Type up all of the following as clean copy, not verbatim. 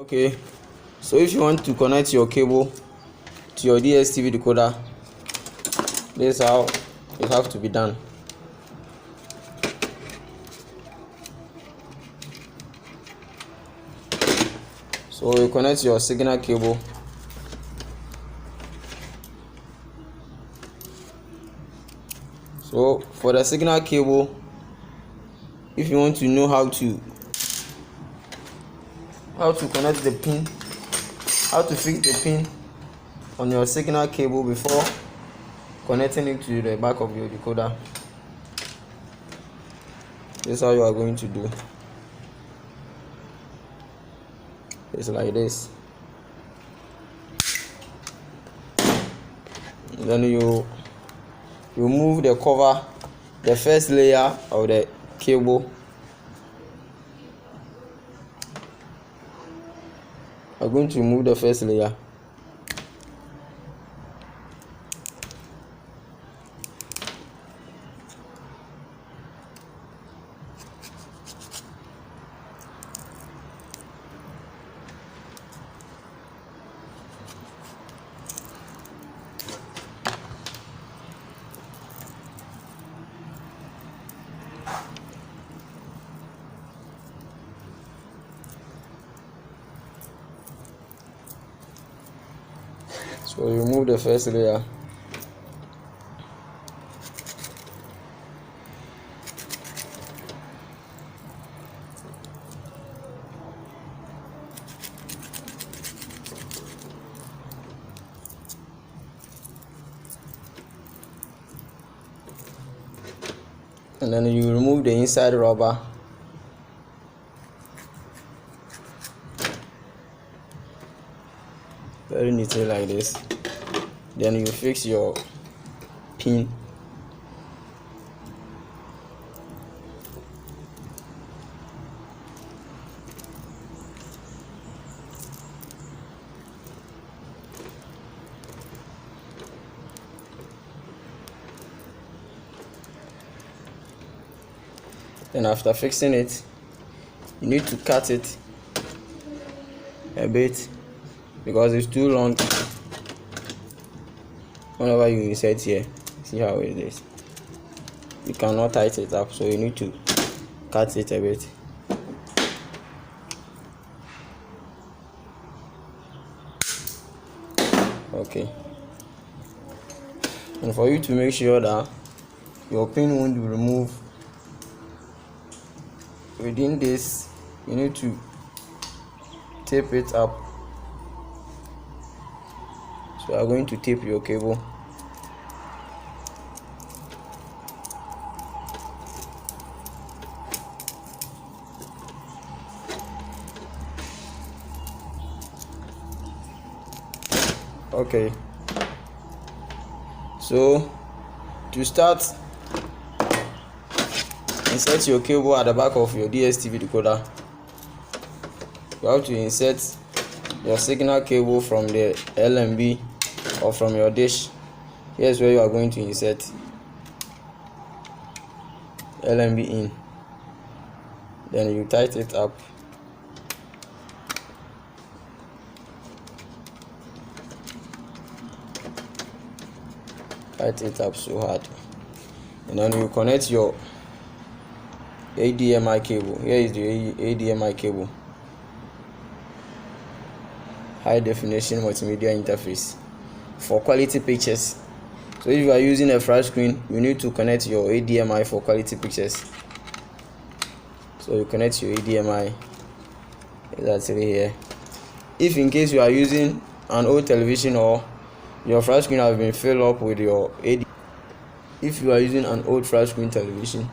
Okay, so if you want to connect your cable to your DStv decoder, this is how it has to be done. So you connect your signal cable. So for the signal cable, if you want to know how to connect the pin, how to fix the pin on your signal cable before connecting it to the back of your decoder, this is how you are going to do. It's like this. And then you remove the cover, the first layer of the cable. I'm going to remove the first layer. So you remove the first layer. And then you remove the inside rubber. Very neatly like this. Then you fix your pin. Then after fixing it, you need to cut it a bit because it's too long. Whenever you insert here, see how it is. You cannot tighten it up, so you need to cut it a bit. Okay. And for you to make sure that your pin won't be removed within this, you need to tape it up. So you are going to tape your cable. Okay. So to start, insert your cable at the back of your DStv decoder. You have to insert your signal cable from the LMB or from your dish. Here's where you are going to insert LMB in. Then you tighten it up. Tighten it up so hard. And then you connect your HDMI cable. Here is the HDMI cable. High definition multimedia interface for quality pictures. So if you are using a flat screen, you need to connect your HDMI for quality pictures. So you connect your HDMI exactly here. If in case you are using an old television or your flat screen has been filled up with your HDMI, if you are using an old flat screen television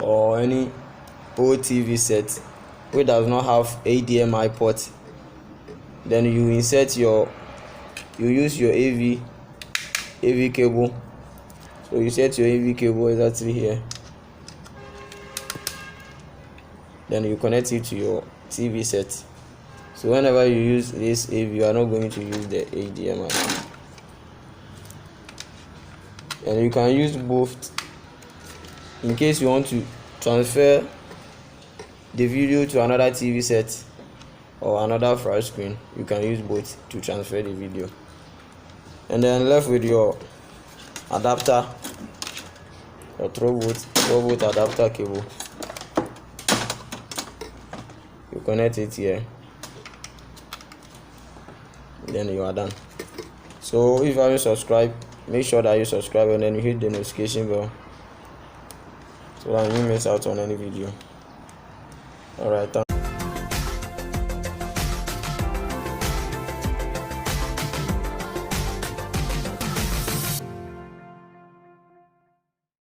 or any old TV set which does not have HDMI port, then you use your AV cable. So you set your AV cable exactly here. Then you connect it to your TV set. So whenever you use this AV, you are not going to use the HDMI. And you can use both in case you want to transfer the video to another TV set. or another flash screen, you can use both to transfer the video. And then left with your adapter, your 12 volt adapter cable. You connect it here, then you are done. So if you haven't subscribed, make sure that you subscribe and then you hit the notification bell so that you miss out on any video. Alright,